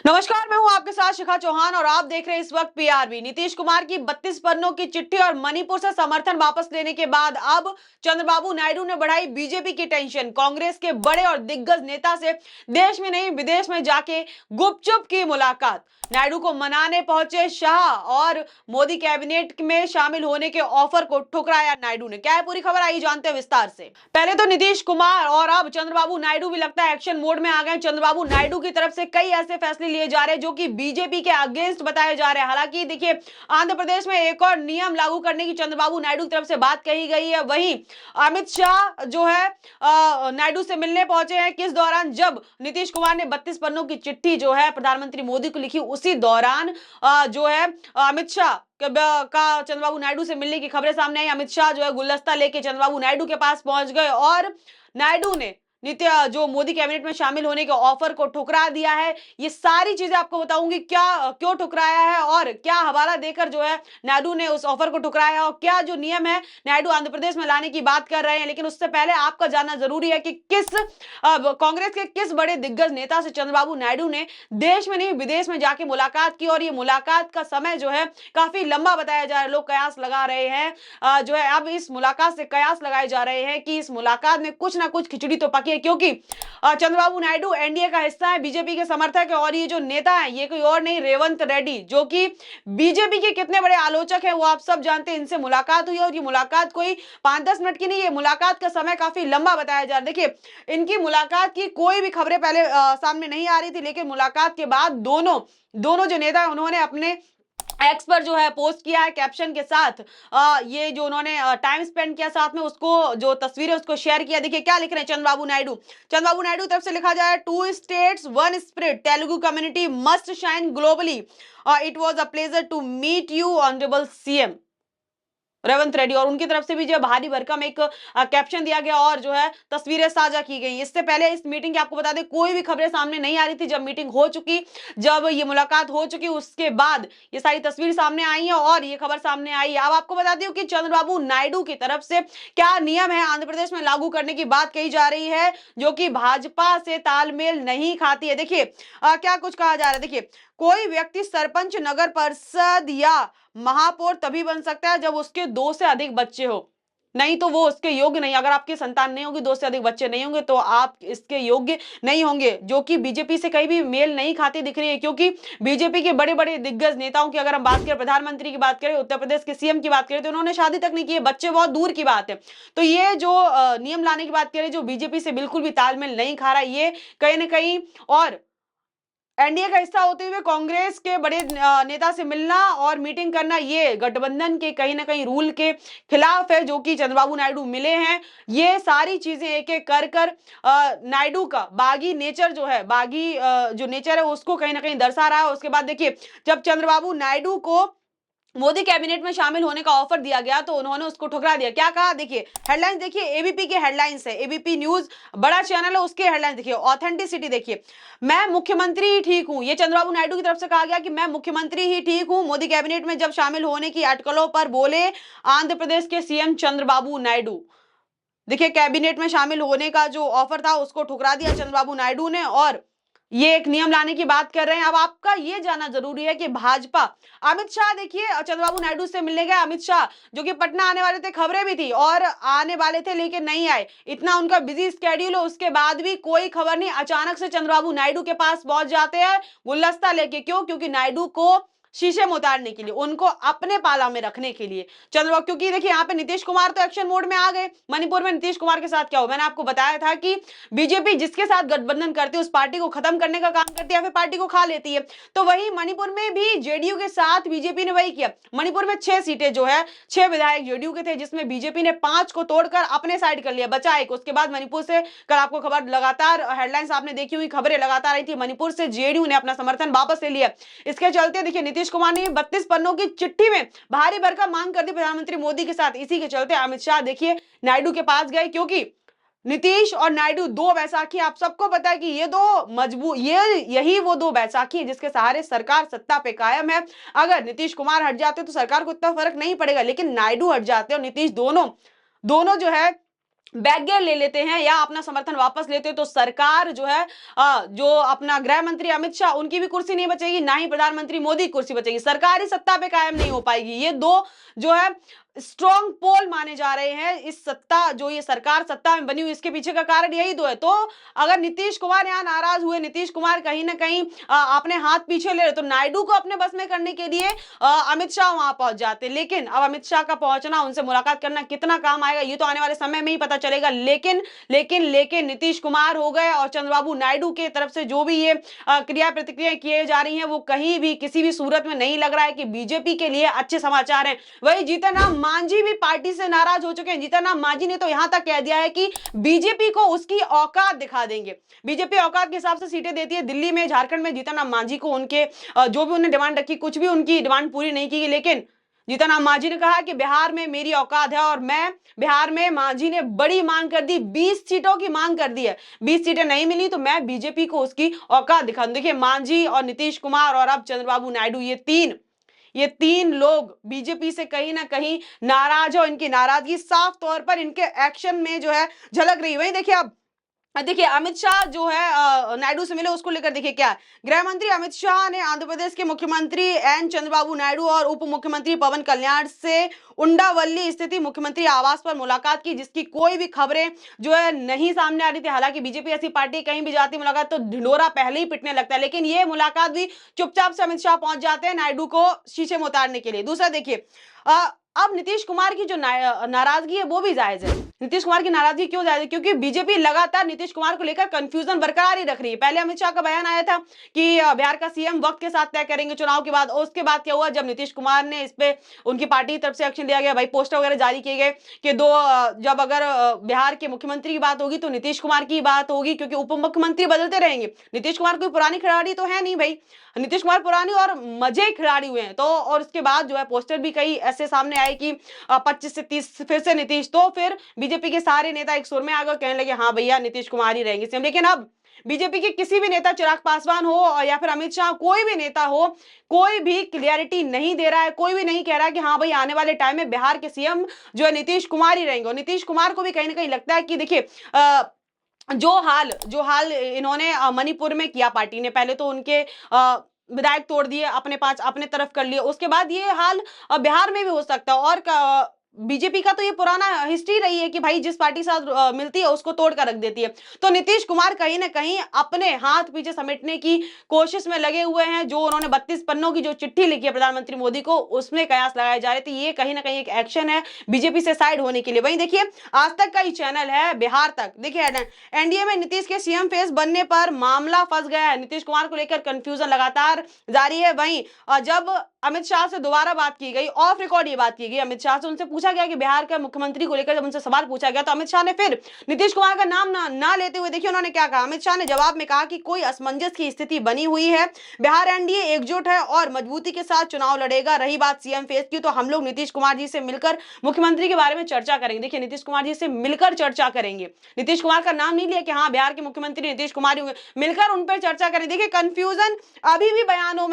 नमस्कार, मैं हूं आपके साथ शिखा चौहान और आप देख रहे हैं इस वक्त पीआरबी। नीतीश कुमार की 32 पन्नों की चिट्ठी और मणिपुर से समर्थन वापस लेने के बाद अब चंद्रबाबू नायडू ने बढ़ाई बीजेपी की टेंशन। कांग्रेस के बड़े और दिग्गज नेता से देश में नहीं विदेश में जाके गुपचुप की मुलाकात। नायडू को मनाने पहुंचे शाह और मोदी कैबिनेट में शामिल होने के ऑफर को ठुकराया नायडू ने। क्या है पूरी खबर, आइए जानते हैं विस्तार से। पहले तो नीतीश कुमार और अब चंद्रबाबू नायडू भी लगता है एक्शन मोड में आ गए। चंद्रबाबू नायडू की तरफ से कई ऐसे फैसले लिए जा रहे हैं जो कि बीजेपी के अगेंस्ट बताए जा रहे हैं। हालांकि देखिए, आंध्र प्रदेश में एक और नियम लागू करने की चंद्रबाबू नायडू की तरफ से बात कही गई है। वहीं अमित शाह जो है नायडू से मिलने पहुंचे हैं। किस दौरान, जब नीतीश कुमार ने 32 पन्नों की चिट्ठी जो है प्रधानमंत्री मोदी को लिखी, उसी दौरान जो है अमित शाह का चंद्रबाबू नायडू से मिलने की खबरें सामने आई। अमित शाह जो है गुलदस्ता लेके चंद्रबाबू नायडू के पास पहुंच गए और नायडू ने जो मोदी कैबिनेट में शामिल होने के ऑफर को ठुकरा दिया है। ये सारी चीजें आपको बताऊंगी, क्या क्यों ठुकराया है और क्या हवाला देकर जो है नायडू ने उस ऑफर को ठुकराया और क्या जो नियम है नायडू आंध्र प्रदेश में लाने की बात कर रहे हैं। लेकिन उससे पहले आपका जानना जरूरी है कि कांग्रेस के किस बड़े दिग्गज नेता से चंद्रबाबू नायडू ने देश में नहीं विदेश में जाके मुलाकात की। और ये मुलाकात का समय जो है काफी लंबा बताया जा रहा है। लोग कयास लगा रहे हैं जो है, अब इस मुलाकात से कयास लगाए जा रहे हैं कि इस मुलाकात में कुछ ना कुछ खिचड़ी तो पकी है, क्योंकि चंद्रबाबू नायडू एनडीए का हिस्सा है, बीजेपी के समर्थक है। और ये जो नेता है ये कोई और नहीं, रेवंत रेड्डी, जो कि बीजेपी के कितने बड़े आलोचक हैं वो आप सब जानते हैं। इनसे मुलाकात हुई और ये मुलाकात कोई 5-10 मिनट की नहीं, ये मुलाकात का समय काफी लंबा बताया जा रहा है। देखिए, इनकी मुलाकात की कोई भी खबरें पहले सामने नहीं आ रही थी, लेकिन मुलाकात के बाद दोनों जो नेता है उन्होंने अपने एक्स पर जो है पोस्ट किया है कैप्शन के साथ। ये जो उन्होंने टाइम स्पेंड किया साथ में, उसको जो तस्वीर है उसको शेयर किया। देखिए क्या लिख रहे हैं चंद्रबाबू नायडू की तरफ से लिखा जाए, 2 states 1 spirit, Telugu community must shine globally, it was a pleasure to meet you honourable CM Revanth Reddy. और उनकी तरफ से भी जो भारी भरकम एक कैप्शन दिया गया और जो है तस्वीरें साझा की गई। इससे पहले इस मीटिंग की आपको बता दें कोई भी खबरें सामने नहीं आ रही थी। जब मीटिंग हो चुकी, जब ये मुलाकात हो चुकी, उसके बाद ये सारी तस्वीर सामने आई है और ये खबर सामने आई है। अब आपको बता दें कि चंद्रबाबू नायडू की तरफ से क्या नियम है आंध्र प्रदेश में लागू करने की बात कही जा रही है, जो कि भाजपा से तालमेल नहीं खाती है। देखिए क्या कुछ कहा जा रहा है। देखिए, कोई व्यक्ति सरपंच, नगर परिषद या महापौर तभी बन सकता है जब उसके 2 से अधिक बच्चे हो, नहीं तो वो उसके योग्य नहीं। अगर आपकी संतान नहीं होगी, 2 से अधिक बच्चे नहीं होंगे, तो आप इसके योग्य नहीं होंगे, जो कि बीजेपी से कहीं भी मेल नहीं खाती दिख रही है। क्योंकि बीजेपी के बड़े बड़े दिग्गज नेताओं की अगर हम बात करें, प्रधानमंत्री की बात करें, उत्तर प्रदेश के सीएम की बात करें, तो उन्होंने शादी तक नहीं की है, बच्चे बहुत दूर की बात है। तो ये जो नियम लाने की बात करें, जो बीजेपी से बिल्कुल भी तालमेल नहीं खा रहा, ये कहीं ना कहीं और एनडीए का हिस्सा होते हुए कांग्रेस के बड़े नेता से मिलना और मीटिंग करना, ये गठबंधन के कहीं ना कहीं रूल के खिलाफ है, जो कि चंद्रबाबू नायडू मिले हैं। ये सारी चीजें एक एक कर कर नायडू का बागी नेचर जो है, बागी जो नेचर है उसको कहीं ना कहीं दर्शा रहा है। उसके बाद देखिए, जब चंद्रबाबू नायडू को मोदी कैबिनेट में शामिल होने का ऑफर दिया गया तो उन्होंने उसको ठुकरा दिया। क्या कहा, देखिए हेडलाइंस देखिए, एबीपी के हेडलाइंस है, एबीपी न्यूज बड़ा चैनल है, उसके हेडलाइंस देखिए, ऑथेंटिसिटी देखिए, मैं मुख्यमंत्री ही ठीक हूं। ये चंद्रबाबू नायडू की तरफ से कहा गया कि मैं मुख्यमंत्री ही ठीक हूं। मोदी कैबिनेट में जब शामिल होने की अटकलों पर बोले आंध्र प्रदेश के सीएम चंद्रबाबू नायडू। देखिए, कैबिनेट में शामिल होने का जो ऑफर था उसको ठुकरा दिया चंद्रबाबू नायडू ने और ये एक नियम लाने की बात कर रहे हैं। अब आपका ये जानना जरूरी है कि भाजपा, अमित शाह देखिए चंद्रबाबू नायडू से मिलने गए। अमित शाह जो कि पटना आने वाले थे, खबरें भी थी और आने वाले थे लेकिन नहीं आए, इतना उनका बिजी स्केड्यूल है, उसके बाद भी कोई खबर नहीं। अचानक से चंद्रबाबू नायडू के पास पहुंच जाते हैं गुलदस्ता लेके। क्यों? क्योंकि नायडू को शीशे में उतारने के लिए, उनको अपने पाला में रखने के लिए चंद्रबाबू। क्योंकि देखिए यहाँ पे नीतीश कुमार तो एक्शन मोड में आ गए। मणिपुर में नीतीश कुमार के साथ क्या हुआ, मैंने आपको बताया था कि बीजेपी जिसके साथ गठबंधन करती है उस पार्टी को खत्म करने का काम करती है या फिर पार्टी को खा लेती है। तो वही मणिपुर में भी जेडीयू के साथ बीजेपी ने वही किया। मणिपुर में 6 सीटें जो है, 6 विधायक जेडीयू के थे, जिसमें बीजेपी ने 5 को तोड़कर अपने साइड कर लिया, बचा एक। उसके बाद मणिपुर से कल आपको खबर, लगातार हेडलाइंस आपने देखी हुई, खबरें लगातार आई थी, मणिपुर से जेडीयू ने अपना समर्थन वापस ले लिया। इसके चलते देखिए नीतीश कुमार ने 32 पन्नों की चिट्ठी में भारी भरकम मांग कर दी प्रधानमंत्री मोदी के साथ। इसी के चलते अमित शाह देखिए नायडू के पास गए, क्योंकि नीतीश और नायडू 2 बैसाखी, आप सबको पता है कि ये 2 मजबूत, यही वो 2 बैसाखी है जिसके सहारे सरकार सत्ता पे कायम है। अगर नीतीश कुमार हट जाते तो सरकार को इतना फर्क नहीं पड़ेगा, लेकिन नायडू हट जाते और नीतीश, दोनों जो है बैक गेयर ले लेते हैं या अपना समर्थन वापस लेते हैं तो सरकार जो है जो अपना गृह मंत्री अमित शाह उनकी भी कुर्सी नहीं बचेगी, ना ही प्रधानमंत्री मोदी की कुर्सी बचेगी, सरकारी सत्ता पे कायम नहीं हो पाएगी। ये दो जो है स्ट्रॉन्ग पोल माने जा रहे हैं। इस सत्ता जो ये सरकार सत्ता में बनी हुई इसके पीछे का कारण यही दो है। तो अगर नीतीश कुमार यहाँ नाराज हुए, नीतीश कुमार कहीं ना कहीं अपने हाथ पीछे ले रहे, तो नायडू को अपने बस में करने के लिए अमित शाह वहां पहुंच जाते। लेकिन अब अमित शाह का पहुंचना, उनसे मुलाकात करना कितना काम आएगा ये तो आने वाले समय में ही पता चलेगा। लेकिन नीतीश कुमार हो गए और चंद्रबाबू नायडू के तरफ से जो भी ये क्रिया प्रतिक्रिया किए जा रही हैं वो कहीं भी किसी भी सूरत में नहीं लग रहा है कि बीजेपी के लिए अच्छे समाचार हैं। वही जीतन राम मांझी भी पार्टी से नाराज हो चुके हैं। जीतन राम मांझी ने तो यहां तक कह दिया है कि बीजेपी को उसकी औकात दिखा देंगे। बीजेपी औकात के हिसाब से सीटें देती है। दिल्ली में, झारखंड में जीतन राम मांझी को उनके जो भी उन्होंने डिमांड रखी, कुछ भी उनकी डिमांड पूरी नहीं की गई। लेकिन जीतन राम मांझी ने कहा कि बिहार में मेरी औकात है और मैं बिहार में, मांझी ने बड़ी मांग कर दी, 20 सीटों की मांग कर दी है। 20 सीटें नहीं मिली तो मैं बीजेपी को उसकी औकात दिखा दूं। देखिए, मांझी और नीतीश कुमार और अब चंद्रबाबू नायडू, ये तीन लोग बीजेपी से कहीं ना कहीं नाराज हो। इनकी नाराजगी साफ तौर पर इनके एक्शन में जो है झलक रही है। वहीं देखिए अमित शाह जो है नायडू से मिले, उसको लेकर देखिए क्या है। गृह मंत्री अमित शाह ने आंध्र प्रदेश के मुख्यमंत्री एन चंद्रबाबू नायडू और उप मुख्यमंत्री पवन कल्याण से उंडावल्ली स्थित मुख्यमंत्री आवास पर मुलाकात की, जिसकी कोई भी खबरें जो है नहीं सामने आ रही थी। हालांकि बीजेपी ऐसी पार्टी कहीं भी जाती मुलाकात तो ढिंढोरा पहले ही पिटने लगता है, लेकिन ये मुलाकात भी चुपचाप से अमित शाह पहुंच जाते हैं नायडू को शीशे में उतारने के लिए। दूसरा देखिए, अब नीतीश कुमार की जो नाराजगी है वो भी जायज है। नीतीश कुमार की नाराजगी क्यों जायज है? क्योंकि बीजेपी लगातार नीतीश कुमार को लेकर कंफ्यूजन बरकरार ही रख रही है। पहले अमित शाह का बयान आया था कि बिहार का सीएम वक्त के साथ तय करेंगे चुनाव के बाद, और उसके बाद क्या हुआ, जब नीतीश कुमार ने इस पे उनकी पार्टी की तरफ से एक्शन लिया गया, भाई पोस्टर वगैरह जारी किए गए कि जब अगर बिहार के मुख्यमंत्री की बात होगी तो नीतीश कुमार की बात होगी, क्योंकि उप मुख्यमंत्री बदलते रहेंगे। नीतीश कुमार कोई पुरानी खिलाड़ी तो है नहीं भाई, नीतीश कुमार पुरानी और मजे खिलाड़ी हुए हैं। तो और उसके बाद जो है पोस्टर भी कई ऐसे सामने आए कि 25 से 30 फिर से नीतीश। तो फिर बीजेपी के सारे नेता एक सुर में आ गए, कहने लगे हाँ भैया नीतीश कुमार ही रहेंगे सीएम। लेकिन अब बीजेपी के किसी भी नेता, चिराग पासवान हो या फिर अमित शाह, कोई भी नेता हो, कोई भी क्लियरिटी नहीं दे रहा है, कोई भी नहीं कह रहा है कि हाँ भाई आने वाले टाइम में बिहार के सीएम जो है नीतीश कुमार ही रहेंगे। और नीतीश कुमार को भी कहीं ना कहीं लगता है कि देखिए जो हाल इन्होंने मणिपुर में किया पार्टी ने, पहले तो उनके विधायक तोड़ दिए, अपने 5 अपने तरफ कर लिए, उसके बाद ये हाल बिहार में भी हो सकता है। और बीजेपी का तो ये पुराना हिस्ट्री रही है कि भाई जिस पार्टी के साथ मिलती है उसको तोड़ कर रख देती है। तो नीतीश कुमार कहीं ना कहीं अपने हाथ पीछे समेटने की कोशिश में लगे हुए हैं। जो उन्होंने 32 पन्नों की जो चिट्ठी लिखी है प्रधानमंत्री मोदी को, उसमें कयास लगाए जा रहे थे। ये कहीं ना कहीं एक एक्शन है बीजेपी से साइड होने के लिए। वहीं देखिए, आज तक का ही चैनल है बिहार तक, देखिए एनडीए में नीतीश के सीएम फेस बनने पर मामला फंस गया है। नीतीश कुमार को लेकर कंफ्यूजन लगातार जारी है। वहीं जब अमित शाह से दोबारा बात की गई, ऑफ रिकॉर्ड ये बात की गई अमित शाह से, उनसे पूछा गया कि बिहार के मुख्यमंत्री को लेकर जब उनसे सवाल पूछा गया तो अमित शाह ने फिर नीतीश कुमार का नाम ना लेते हुए देखिए उन्होंने क्या कहा। अमित शाह ने जवाब में कहा कि कोई असमंजस की स्थिति बनी हुई है, बिहार एनडीए एकजुट है और मजबूती के साथ चुनाव लड़ेगा। रही बात सीएम फेस की, तो हम लोग नीतीश कुमार जी से मिलकर मुख्यमंत्री के बारे में चर्चा करेंगे। देखिए, नीतीश कुमार जी से मिलकर चर्चा करेंगे, नीतीश कुमार का नाम नहीं लिया कि हाँ बिहार के मुख्यमंत्री नीतीश कुमार होंगे, मिलकर उन पर चर्चा करें। देखिए, कंफ्यूजन अभी भी बयानों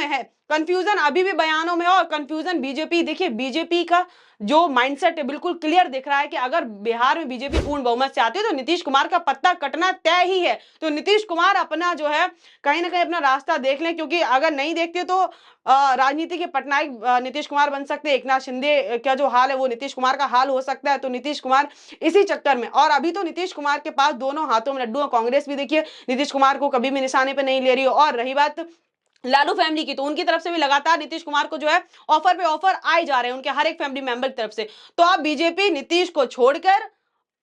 में है, और कंफ्यूजन बीजेपी, देखिए बीजेपी का जो माइंडसेट है बिल्कुल क्लियर दिख रहा है कि अगर बिहार में बीजेपी पूर्ण बहुमत से आती है तो नीतीश कुमार का पत्ता कटना तय ही है। तो नीतीश कुमार अपना जो है कहीं ना कहीं अपना रास्ता देख लें, क्योंकि अगर नहीं देखते तो राजनीति के पटनायक नीतीश कुमार बन सकते हैं। एकनाथ शिंदे का जो हाल है वो नीतीश कुमार का हाल हो सकता है। तो नीतीश कुमार इसी चक्कर में, और अभी तो नीतीश कुमार के पास दोनों हाथों में लड्डू है। कांग्रेस भी देखिए नीतीश कुमार को कभी भी निशाने पे नहीं ले रही है। और रही बात लालू फैमिली की, तो उनकी तरफ से भी लगातार नीतीश कुमार को जो है ऑफर पे ऑफर आए जा रहे हैं उनके हर एक फैमिली मेंबर की तरफ से। तो अब बीजेपी नीतीश को छोड़कर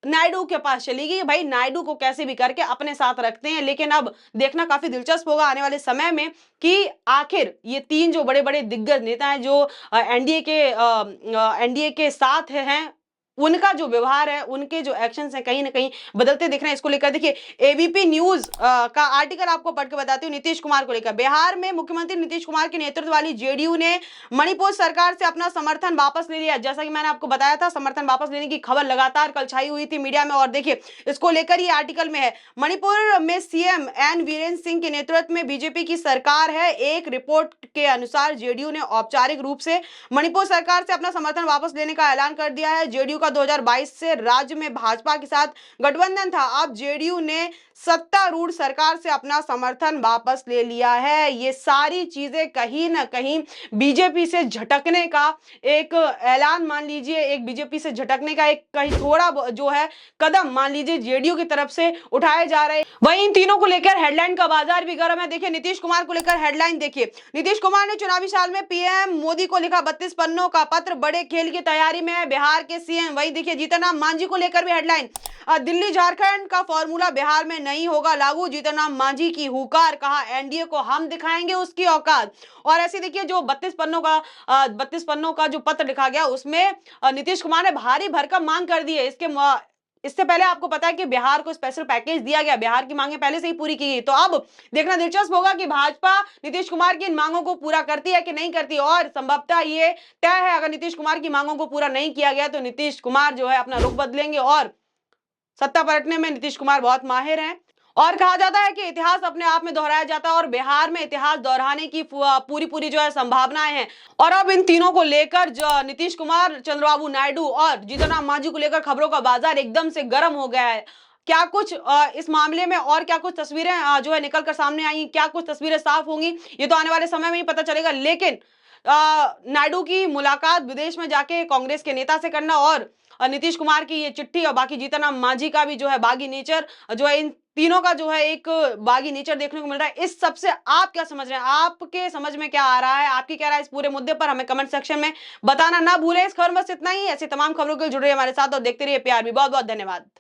नायडू के पास चली गई। भाई नायडू को कैसे भी करके अपने साथ रखते हैं। लेकिन अब देखना काफी दिलचस्प होगा आने वाले समय में कि आखिर ये 3 जो बड़े बड़े दिग्गज नेता हैं जो एनडीए के साथ हैं, उनका जो व्यवहार है, उनके जो एक्शंस हैं कहीं ना कहीं बदलते दिख रहे हैं। इसको लेकर देखिए एबीपी न्यूज का आर्टिकल आपको पढ़ के बताती हूँ। नीतीश कुमार को लेकर, बिहार में मुख्यमंत्री नीतीश कुमार के नेतृत्व वाली जेडीयू ने मणिपुर सरकार से अपना समर्थन वापस ले लिया। जैसा कि मैंने आपको बताया था, समर्थन वापस लेने की खबर लगातार कल छाई हुई थी मीडिया में। और देखिए इसको लेकर ये आर्टिकल में है, मणिपुर में सीएम एन वीरेंद्र सिंह के नेतृत्व में बीजेपी की सरकार है। एक रिपोर्ट के अनुसार जेडीयू ने औपचारिक रूप से मणिपुर सरकार से अपना समर्थन वापस लेने का ऐलान कर दिया है। जेडीयू का लोकसभा 2022 से राज्य में भाजपा के साथ गठबंधन था। अब जेडीयू ने सत्तारूढ़ सरकार से अपना समर्थन वापस ले लिया है। ये सारी चीजें कहीं ना कहीं बीजेपी से झटकने का एक ऐलान मान लीजिए, एक बीजेपी से झटकने का एक कहीं थोड़ा जो है कदम मान लीजिए जेडीयू की तरफ से उठाए जा रहे हैं। वहीं इन तीनों को लेकर हेडलाइन का बाजार भी गर्म है। देखिए नीतीश कुमार को लेकर हेडलाइन देखिए, नीतीश कुमार ने चुनावी साल में पीएम मोदी को लिखा 32 पन्नों का पत्र, बड़े खेल की तैयारी में है बिहार के सीएम। वहीं देखिए जीतन राम मांझी को लेकर भी हेडलाइन, दिल्ली झारखंड का फॉर्मूला बिहार में नहीं होगा लागू, जीतन राम मांझी की हुकार, कहा एनडीए को हम दिखाएंगे उसकी औकात। और ऐसे देखिए जो 32 पन्नों का जो पत्र लिखा गया उसमें नीतीश कुमार ने भारी भरकम मांग कर दी है। इससे पहले आपको पता है कि बिहार को स्पेशल पैकेज दिया गया, बिहार की मांगे पहले से ही पूरी की गई। तो अब देखना दिलचस्प होगा कि भाजपा नीतीश कुमार की इन मांगों को पूरा करती है कि नहीं करती। और संभवतः ये तय है, अगर नीतीश कुमार की मांगों को पूरा नहीं किया गया तो नीतीश कुमार जो है अपना रुख बदलेंगे और सत्ता पलटने में नीतीश कुमार बहुत माहिर हैं। और कहा जाता है कि इतिहास अपने आप में दोहराया जाता है और बिहार में इतिहास दोहराने की पूरी जो है संभावनाएं हैं। और अब इन तीनों को लेकर जो नीतीश कुमार, चंद्रबाबू नायडू और जीतन राम मांझी को लेकर खबरों का बाजार एकदम से गर्म हो गया है। क्या कुछ इस मामले में और क्या कुछ तस्वीरें जो है निकल कर सामने आई, क्या कुछ तस्वीरें साफ होंगी, ये तो आने वाले समय में ही पता चलेगा। लेकिन नायडू की मुलाकात विदेश में जाके कांग्रेस के नेता से करना और नीतीश कुमार की ये चिट्ठी और बाकी जीतन राम मांझी का भी जो है बागी नेचर, जो है इन तीनों का जो है एक बागी नेचर देखने को मिल रहा है। इस सब से आप क्या समझ रहे हैं, आपके समझ में क्या आ रहा है, आपकी क्या राय है इस पूरे मुद्दे पर, हमें कमेंट सेक्शन में बताना ना भूलें। इस खबर में बस इतना ही। ऐसी तमाम खबरों के लिए जुड़े रहिए हमारे साथ और देखते रहिए PRB। बहुत बहुत धन्यवाद।